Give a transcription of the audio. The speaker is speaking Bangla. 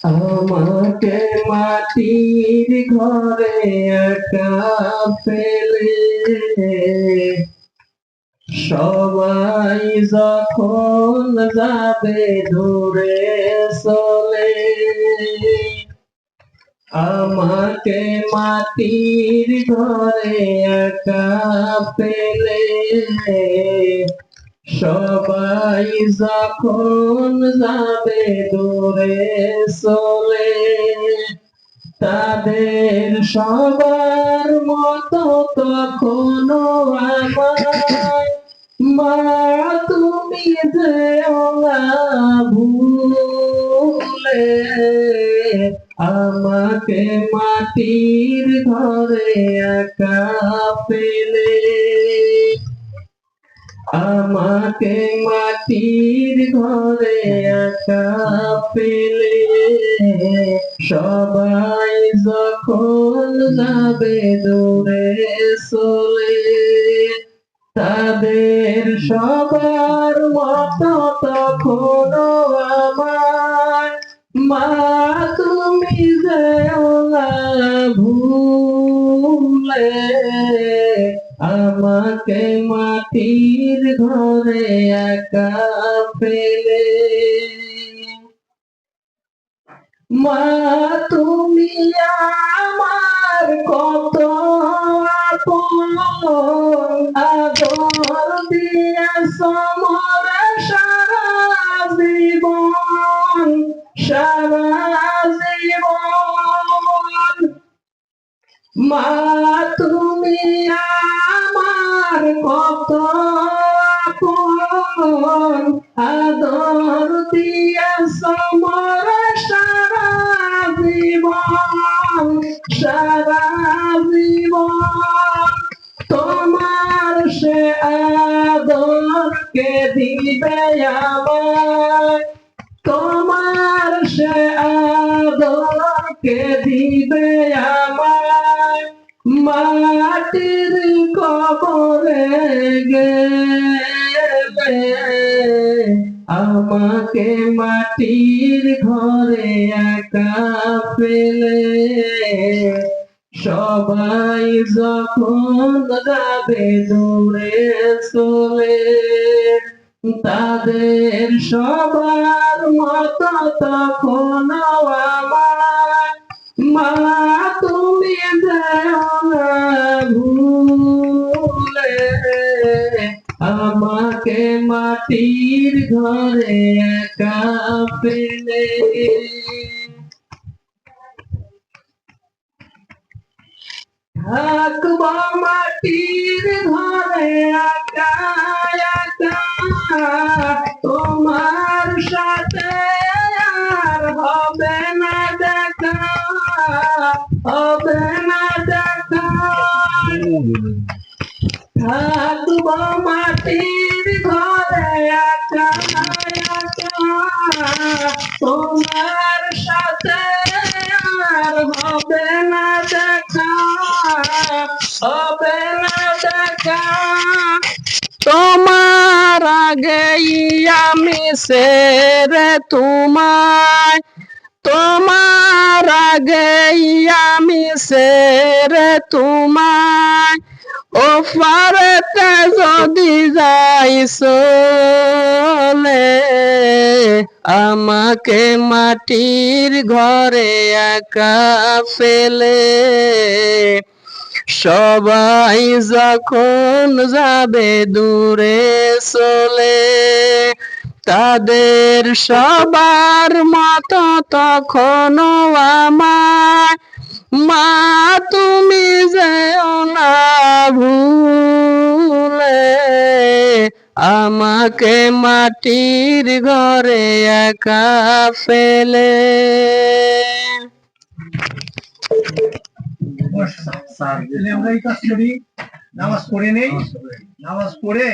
আমাকে মাটির ঘরে একা ফেলে সবাই যখন যাবে দূরে চলে, আমাকে মাটির ঘরে একা ফেলে সবাই যখন যাবে দূরে চলে, তাদের সবার মতো তখনো আমার মা তুমি যেও না ভুলে, আমাকে মাটির ঘরে একা ফেলে, আমাকে মাটির ঘরে একা ফেলে সবাই যখন যাবে দূরে চলে, তাদের সবার মতো তখনো আমার মা তুমি যেও না ভুলে, আমাকে মাটির ঘরে একা ফেলে। মা তুমি আমার কত আপন, আদর দিয়েছ মোরে সারা জীবন, সারা জীবন। মা তুমি আমার কত আপন, আদর দিয়েছ মোরে সারা জীবন, সারা জীবন। তোমার সে আদর কে দিবে আমায়, তোমার সে আদর কে দিবে আমায়, মাটির কবরে গেলে, আমাকে মাটির ঘরে একা ফেলে সবাই যখন যাবে দূরে চলে, তাদের সবার মতো তখন আমার মা তুমি যেও না ভুলে, আমাকে মাটির ঘরে একা ফেলে। থাকব মাটির ঘরে একা একা, তোমার সাথে আর হবে না দেখা, হবে না দেখা। থাকব মাটির ঘরে একা একা, তোমার সাথে আর হবে না দেখা, হবে না দেখা। তোমার আগেই আমি সেরে তোমায়, তোমার আগেই আমি সেরে তোমায়, ও ফারেতে যদি যাই চলে, আমাকে মাটির ঘরে একা ফেলে সবাই যখন যাবে দূরে চলে, তাদের সবার মতো তখনো আমার মা তুমি যেও না ভুলে, আমাকে মাটির ঘরে একা ফেলে। আমরা এই কাজ করি, নামাজ পড়ে নেই, নামাজ পড়ে